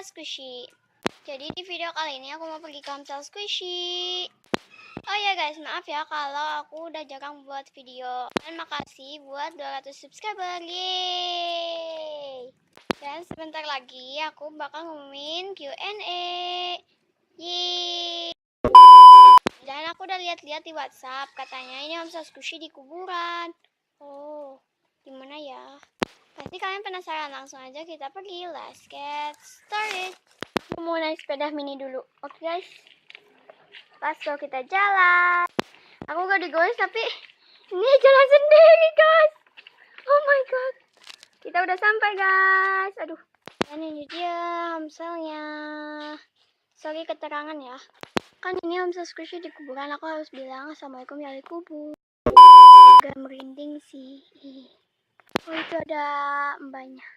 Squishy. Jadi di video kali ini aku mau pergi ke Hamsel Squishy. Oh ya guys, maaf ya kalau aku udah jarang buat video. Dan makasih buat 200 subscriber. Yeay. Dan sebentar lagi aku bakal ngumumin Q&A. Yeay. Dan aku udah lihat-lihat di WhatsApp, katanya ini Hamsel Squishy di kuburan. Oh, gimana ya? Pasti kalian penasaran, langsung aja kita pergi. Let's get started. Aku mau naik sepeda mini dulu. Oke guys, let's go, kita jalan. Aku gak digoes tapi ini jalan sendiri guys. Oh my god, kita udah sampai guys. Aduh, dan ini dia Hamselnya. Sorry keterangan ya, kan ini Hamsel Squishy di kuburan. Aku harus bilang assalamualaikum ya di kubur. Agak merinding sih. Oh, itu ada mbaknya.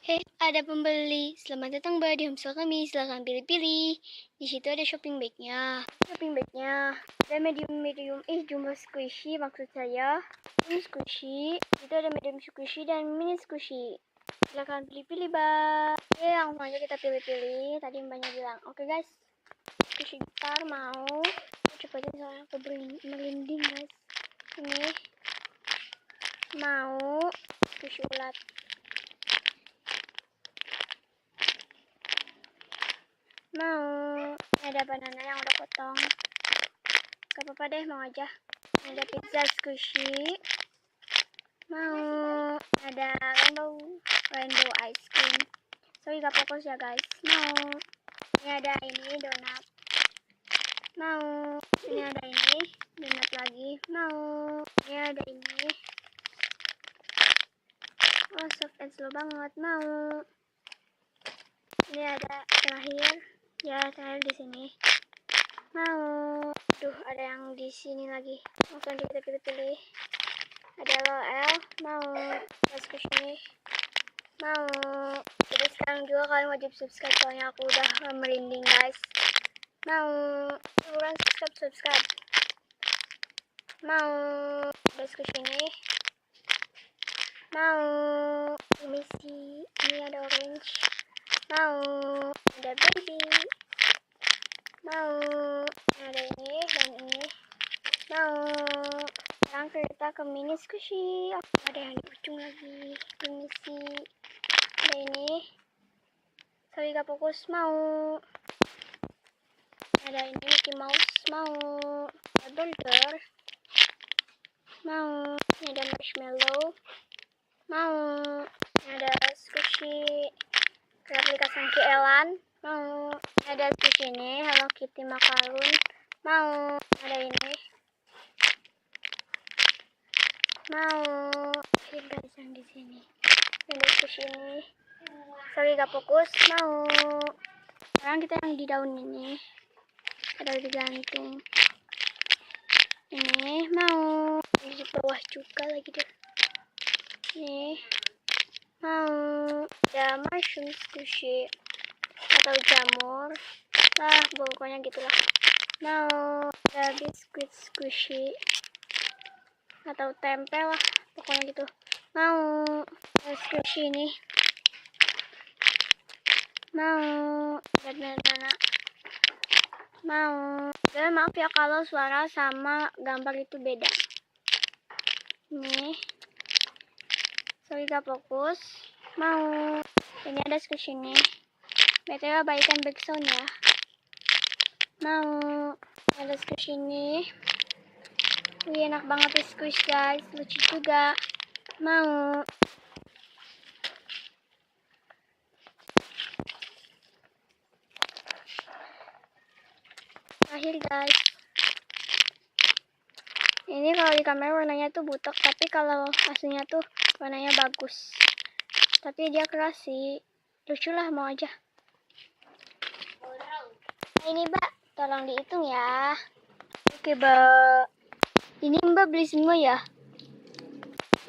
Hei, ada pembeli. Selamat datang mbak di Hamsel kami. Silahkan pilih-pilih. Di situ ada shopping bagnya. Ada medium. Jumbo squishy maksud saya. Ini squishy. Itu ada medium squishy dan mini squishy. Silahkan pilih-pilih mbak. Oke, langsung aja kita pilih-pilih. Tadi mbaknya bilang. Oke guys. Squishy gitar mau. Cepatin soalnya aku merinding guys. Ini. Mau. Squishy ulat. Mau. Ada banana yang udah potong. Gak apa-apa deh, mau aja. Ada pizza squishy. Mau. Ada rainbow ice cream. Sorry gak fokus ya guys. Mau. Ini ada ini donat. Mau. Ini ada ini donat lagi. Mau. Ini ada ini. Oh, soft and slow banget. Mau. Ini ada terakhir. Ya, terakhir di sini. Mau. Duh, ada yang di sini lagi. Langsung kita pilih-pilih. Ada LOL. Mau. Squishy. Mau. Jadi sekarang juga kalian wajib subscribe soalnya aku udah merinding guys. Mau. Buruan subscribe. Mau. Ada squishy ini. Mau. Misi. Ini ada orange. Mau. Ada baby. Mau. Ada ini dan ini. Mau. Sekarang kita ke mini squishy. Ada yang di ujung lagi. Misi. Ada ini. Sorry gak fokus. Mau. Ada ini Mickey Mouse. Mau. Ada burger. Mau. Ini ada marshmallow. Mau. Ini ada squishy replika Sangki Elan. Mau. Ini ada squishy ini Hello Kitty makarun. Mau. Ada ini. Mau. Ini guys yang di sini. Ini ada squishy ini. Sorry gak fokus. Mau. Sekarang kita yang di daun ini. Ada digantung. Ini mau. Ini di bawah juga lagi deh. Ini mau. Ada mushroom squishy atau jamur lah, pokoknya gitulah. Mau. Ada biskuit squishy atau tempe lah, pokoknya gitu. Mau. Ada squishy ini. Mau. Ada banana. Mau. Dan maaf ya kalau suara sama gambar itu beda. Ini. Sorry gak fokus. Mau. Ini ada squishy ini. BTW abaikan backsound ya. Mau. Ada squishy ini. Wih, enak banget di squish guys. Lucu juga. Mau. Terakhir guys. Ini kalau di kamera warnanya tuh butek, tapi kalau aslinya tuh warnanya bagus. Tapi dia keras sih. Lucu lah, mau aja. Nah, ini mbak, tolong dihitung ya. Oke mbak. Ini mbak beli semua ya?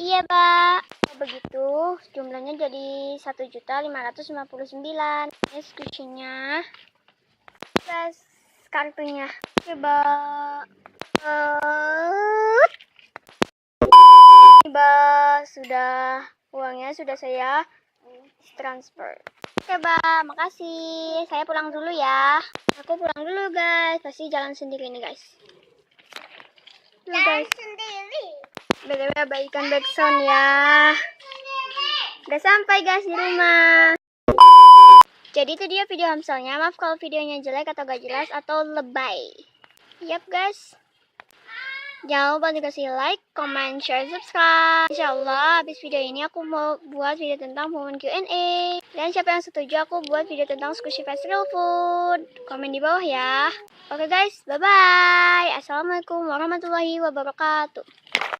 Iya mbak. Oh, begitu. Jumlahnya jadi 1.559.000. Ini squishy-nya. Plus kartunya. Oke mbak. Mbak, sudah uangnya sudah saya transfer. Oke Bang. Makasih. Saya pulang dulu ya. Aku pulang dulu guys. Pasti jalan sendiri nih guys. Jalan sendiri. BTW abaikan backsound ya. Udah sampai guys di rumah. Jadi itu dia video Hamsalnya. Maaf kalau videonya jelek atau gak jelas atau lebay. Yap guys. Jangan lupa dikasih like, comment, share, subscribe. Insyaallah habis video ini aku mau buat video tentang momen Q&A. Dan siapa yang setuju aku buat video tentang squishy fast real food, komen di bawah ya. Oke guys, bye bye. Assalamualaikum warahmatullahi wabarakatuh.